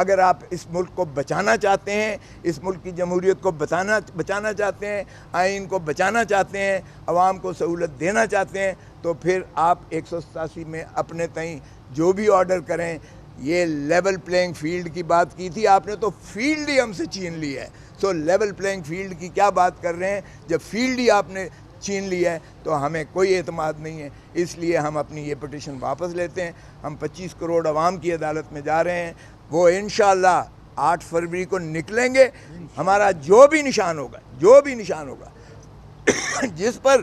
اگر آپ اس ملک کو بچانا چاہتے ہیں، اس ملک کی جمہوریت کو بچانا چاہتے ہیں، آئین کو بچانا چاہتے ہیں، عوام کو سہولت دینا چاہتے ہیں، تو پھر آپ 187 میں اپنے تئیں جو بھی آرڈر کریں. یہ لیول پلینگ فیلڈ کی بات کی تھی آپ نے، تو فیلڈ ہی ہم سے چھین لی ہے. سو لیول پلینگ فیلڈ کی کیا بات کر رہے ہیں جب فیلڈ ہی آپ نے چھین لی ہے؟ تو ہمیں کوئی اعتماد نہیں ہے. اس لیے ہم اپنی یہ پٹیشن واپس لیتے ہیں. ہم 25 کروڑ عوام کی عدالت میں جا رہے ہیں. وہ انشاءاللہ 8 فروری کو نکلیں گے. ہمارا جو بھی نشان ہوگا جس پر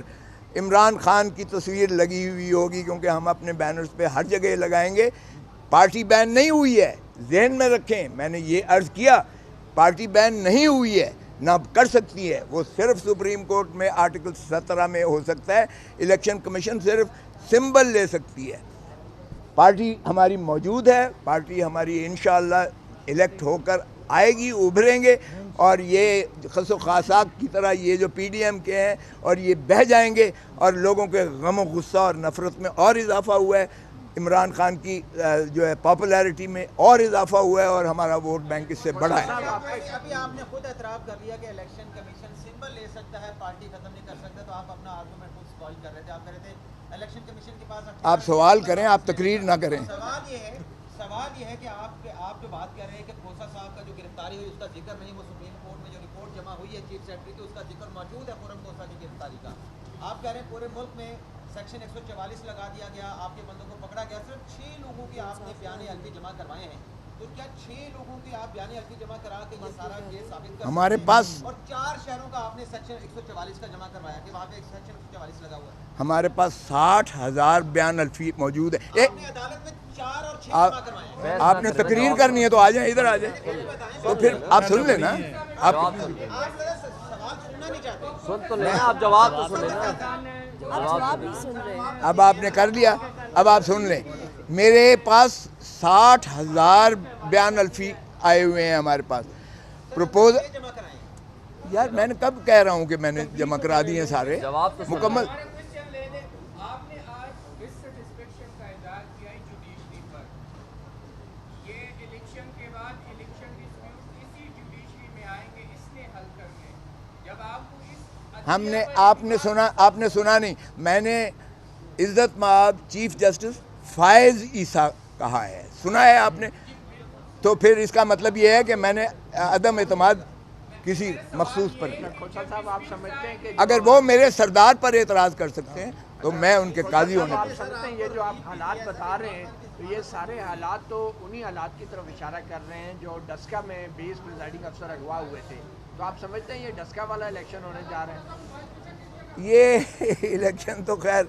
عمران خان کی تصویر لگی ہوئی ہوگی، کیونکہ ہم اپنے بینرز پہ ہر جگہ لگائیں گے. پارٹی بین نہیں ہوئی ہے، ذہن میں رکھیں. میں نے یہ عرض کیا، پارٹی بین نہیں ہوئی ہے، نہ کر سکتی ہے. وہ صرف سپریم کورٹ میں آرٹیکل 17 میں ہو سکتا ہے. الیکشن کمیشن صرف سمبل لے سکتی ہے. پارٹی ہماری موجود ہے. پارٹی ہماری انشاءاللہ الیکٹ ہو کر آئے گی، ابھریں گے. اور یہ خس و خاصاک کی طرح یہ جو پی ڈی ایم کے ہیں اور یہ بہہ جائیں گے، اور لوگوں کے غم و غصہ اور نفرت میں اور اضافہ ہوا ہے. عمران خان کی جو ہے پاپولیرٹی میں اور اضافہ ہوا ہے، اور ہمارا ووٹ بینک اس سے بڑا ہے. ابھی آپ نے خود اعتراف کر لیا کہ الیکشن کمیشن سمبل لے سکتا ہے، پارٹی ختم نہیں کر سکتا. تو آپ اپنا آرگومنٹ خود سپوائل کر رہے تھے. آپ کہہ رہے تھے الیکشن کمیشن کے پاس آپ سوال کریں، آپ تقریر نہ کریں. سوال یہ ہے کہ آپ جو بات کر رہے ہیں کہ کھوسا صاحب کا جو گرفتاری ہوئی اس کا ذکر نہیں. وہ سپریم کورٹ میں جو رپورٹ جمع ہوئی ہے چیف سیکرٹری کی، اس کا ذکر موجود ہے خرم کھوسا کی گرفتاری کا. آپ کہہ رہے ہیں پورے ملک میں سیکشن 144 لگا دیا گیا، آپ کے بندوں کو پکڑا گیا. صرف 6 لوگوں کی آپ نے بیان حلفی جمع کروائے ہیں. تو کیا 6 لوگوں کی آپ بیان حلفی جمع کرا کے یہ سارا کیس ثابت کر ہمارے پاس، اور 4 شہروں کا آپ نے سیکشن 144 کا جمع کروایا کہ وہاں پہ ایک سیکشن 144 لگا ہوا ہے؟ ہمارے پاس 60,000 بیان حلفی موجود ہے. آپ نے عدالت میں 4 اور 6 جمع کروائے ہیں. آپ نے تقریر کرنی ہے تو آ جائیں، ادھر آ جائیں. تو پھر آپ سن لیں نا. آپ آپ سوال سننا نہیں چاہتے. سن تو لینا، آپ جواب تو سن لینا. جواب ہی سن رہے ہیں. اب آپ نے کر لیا، اب آپ سن لیں. میرے پاس 60,000 بیان حلفی آئے ہوئے ہیں ہمارے پاس. پروپوز جمع کرائیں. یار میں نے کب کہہ رہا ہوں کہ میں نے جمع کرا دیے ہیں سارے جواب تو مکمل. آپ نے آج ڈسسیٹسفیکشن کا اظہار کیا ہے جوڈیشری پر. یہ الیکشن کے بعد الیکشن ڈسپیوٹ اسی جوڈیشری میں آئیں گے اس نے حل کرنے. جب آپ کو اس ہم نے آپ نے سنا نہیں. میں نے عزت مآب چیف جسٹس فائز عیسیٰ کہا ہے، سنا ہے آپ نے؟ تو پھر اس کا مطلب یہ ہے کہ میں نے عدم اعتماد کسی مخصوص پر کیا. کھوسا صاحب آپ سمجھتے ہیں کہ اگر وہ میرے سردار پر اعتراض کر سکتے ہیں تو میں ان کے قاضی ہونے آپ پر. سمجھتے ہیں یہ جو آپ حالات بتا رہے ہیں تو یہ سارے حالات تو انہی حالات کی طرف اشارہ کر رہے ہیں جو ڈسکا میں 20 پریزائڈنگ افسر اغوا ہوئے تھے. تو آپ سمجھتے ہیں یہ ڈسکا والا الیکشن ہونے جا رہے ہیں؟ یہ الیکشن تو خیر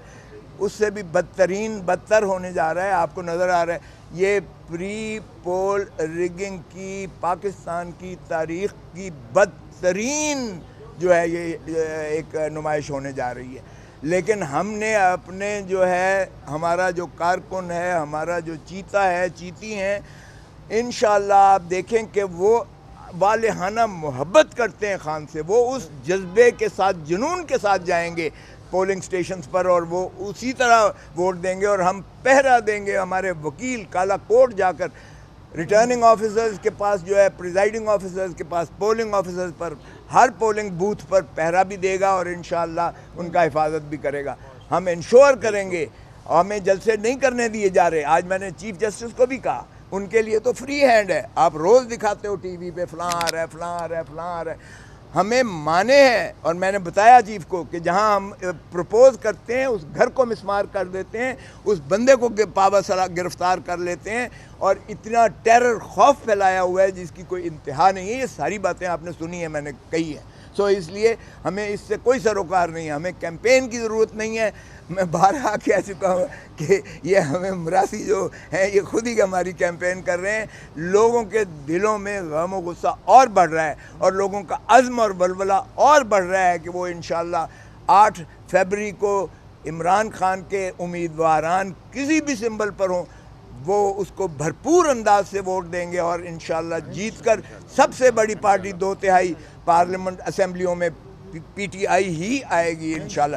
اس سے بھی بدتر ہونے جا رہا ہے. آپ کو نظر آ رہا ہے یہ پری پول ریگنگ کی پاکستان کی تاریخ کی بدترین جو ہے یہ ایک نمائش ہونے جا رہی ہے. لیکن ہم نے اپنے جو ہے ہمارا جو کارکن ہے، ہمارا جو چیتا ہے، چیتی ہیں، انشاءاللہ آپ دیکھیں کہ وہ والہانہ محبت کرتے ہیں خان سے. وہ اس جذبے کے ساتھ، جنون کے ساتھ جائیں گے پولنگ سٹیشنز پر، اور وہ اسی طرح ووٹ دیں گے. اور ہم پہرا دیں گے. ہمارے وکیل کالا کوٹ جا کر ریٹرننگ آفیسرز کے پاس جو ہے، پریزائڈنگ آفیسرز کے پاس، پولنگ آفیسرز پر، ہر پولنگ بوتھ پر پہرا بھی دے گا اور انشاءاللہ ان کا حفاظت بھی کرے گا. ہم انشور کریں گے. ہمیں جلسے نہیں کرنے دیے جا رہے. آج میں نے چیف جسٹس کو بھی کہا، ان کے لیے تو فری ہینڈ ہے. آپ روز دکھاتے ہو ٹی وی پہ فلاں آ رہا ہے، فلاں آ رہا ہے، فلاں آ رہا ہے. ہمیں مانے ہیں. اور میں نے بتایا چیف کو کہ جہاں ہم پروپوز کرتے ہیں اس گھر کو مسمار کر دیتے ہیں، اس بندے کو پاوا سرا گرفتار کر لیتے ہیں، اور اتنا ٹیرر خوف پھیلایا ہوا ہے جس کی کوئی انتہا نہیں ہے. یہ ساری باتیں آپ نے سنی ہیں، میں نے کہی ہیں. سو اس لیے ہمیں اس سے کوئی سروکار نہیں ہے. ہمیں کیمپین کی ضرورت نہیں ہے. میں بارہا کہہ چکا ہوں کہ یہ ہمیں مراسی جو ہیں یہ خود ہی ہماری کیمپین کر رہے ہیں. لوگوں کے دلوں میں غم و غصہ اور بڑھ رہا ہے، اور لوگوں کا عزم اور ولولہ اور بڑھ رہا ہے کہ وہ انشاءاللہ 8 فروری کو عمران خان کے امیدواران کسی بھی سمبل پر ہوں، وہ اس کو بھرپور انداز سے ووٹ دیں گے، اور انشاءاللہ جیت کر سب سے بڑی پارٹی 2/3 پارلیمنٹ اسمبلیوں میں پی ٹی آئی ہی آئے گی انشاءاللہ.